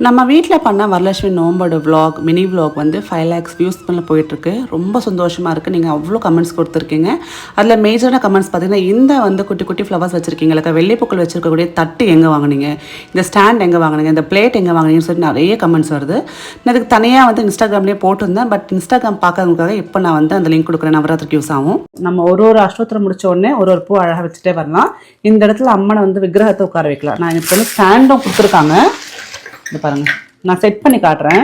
நம்ம வீட்டில் பண்ண வரலட்சுமி நோம்போட vlog மினி vlog வந்து 5 lakhs வியூஸ் பண்ண போயிட்டுருக்கு. ரொம்ப சந்தோஷமாக இருக்குது. நீங்கள் அவ்வளோ கமெண்ட்ஸ் கொடுத்துருக்கீங்க. அதில் மேஜரான கமெண்ட்ஸ் பார்த்தீங்கன்னா, இந்த வந்து குட்டி குட்டி ஃப்ளவர்ஸ் வச்சுருக்கீங்களா, வெள்ளைப்பூக்கள் வச்சுருக்கக்கூடிய தட்டு எங்கே வாங்குனீங்க, இந்த ஸ்டாண்ட் எங்கே வாங்குனீங்க, இந்த பிளேட் எங்கே வாங்குனீங்கன்னு சொல்லி நிறைய கமெண்ட்ஸ் வருது. நான் அதுக்கு தனியாக வந்து இன்ஸ்டாகிராம்லேயே போட்டிருந்தேன். பட் இன்ஸ்டாகிராம் பார்க்கறதுக்காக இப்போ நான் வந்து அந்த லிங்க் கொடுக்குறேன். நவராத்திரிக்கு யூஸ் ஆகும். நம்ம ஒரு அஷ்டோத்திரம் முடிச்ச உடனே ஒரு பூ அழகாக வச்சுட்டே வரலாம். இந்த இடத்துல அம்மனை வந்து விக்கிரகத்தை உட்கார வைக்கலாம். நான் இப்போ வந்து ஸ்டாண்டும் கொடுத்துருக்காங்க. இது பாருங்கள், நான் செட் பண்ணி காட்டுறேன்.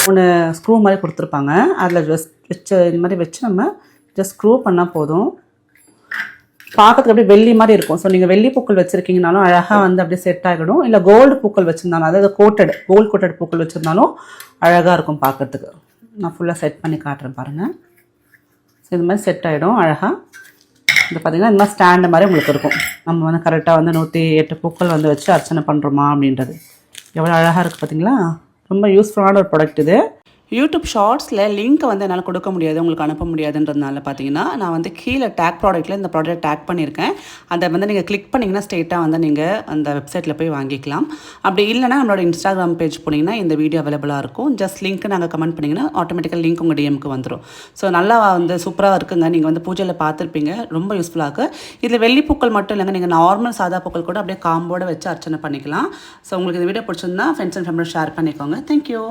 ஒன்று ஸ்க்ரூ மாதிரி கொடுத்துருப்பாங்க. அதில் ஜஸ்ட் வச்சு இந்த மாதிரி வச்சு நம்ம ஜஸ்ட் ஸ்க்ரூ பண்ணால் போதும். பார்க்கறதுக்கு அப்படியே வெள்ளி மாதிரி இருக்கும். ஸோ நீங்கள் வெள்ளி பூக்கள் வச்சுருக்கீங்கனாலும் அழகாக வந்து அப்படியே செட் ஆகிடும். இல்லை கோல்டு பூக்கள் வச்சுருந்தாலும், அதாவது கோல்டு கோட்டட் பூக்கள் வச்சுருந்தாலும் அழகாக இருக்கும் பார்க்குறதுக்கு. நான் ஃபுல்லாக செட் பண்ணி காட்டுறேன் பாருங்கள். ஸோ இது மாதிரி செட் ஆகிடும் அழகாக. இது பார்த்திங்கன்னா இந்த மாதிரி ஸ்டாண்டு மாதிரி உங்களுக்கு இருக்கும். நம்ம வந்து கரெக்டாக வந்து 108 பூக்கள் வந்து வச்சு அர்ச்சனை பண்ணுறோமா அப்படின்றது எவ்வளோ அழகாக இருக்குது பார்த்தீங்களா. ரொம்ப யூஸ்ஃபுல்லான ஒரு ப்ராடக்ட் இது. யூடியூப் ஷார்ட்ஸில் லிங்க்கை வந்து என்னால் கொடுக்க முடியாது, உங்களுக்கு அனுப்ப முடியாதுன்றதுனால பார்த்தீங்கன்னா, நான் வந்து கீழே டேக் ப்ராடக்ட்டில் இந்த ப்ராடக்ட் டேக் பண்ணியிருக்கேன். அதை வந்து நீங்கள் கிளிக் பண்ணிங்கன்னா ஸ்ட்ரெயிட்டாக வந்து நீங்கள் அந்த வெப்சைட்டில் போய் வாங்கிக்கலாம். அப்படி இல்லைனா நம்மளோட இன்ஸ்டாகிராம் பேஜ் போனீங்கன்னா இந்த வீடியோ அவைலபிளாக இருக்கும். ஜஸ்ட் லிங்க்கு நாங்கள் கமெண்ட் பண்ணிங்கன்னா ஆட்டோமேட்டிக்கல் லிங்க் உங்கள் டிஎம்க்கு வந்துடும். ஸோ நல்லா வந்து சூப்பராக இருக்குங்க. நீங்கள் வந்து பூஜையில் பார்த்துருப்பீங்க. ரொம்ப யூஸ்ஃபுல்லாக இருக்குது. இதில் வெள்ளிப்பூக்கள் மட்டும் இல்லைங்க, நீங்கள் நார்மல் சாதா பூக்கள் கூட அப்படியே காம்போட வச்சு அர்ச்சனை பண்ணிக்கலாம். ஸோ உங்களுக்கு இந்த வீடியோ பிடிச்சிருந்தா ஃப்ரெண்ட்ஸ் அண்ட் ஃபேமிலியோட ஷேர் பண்ணிக்கோங்க. தேங்க்யூ.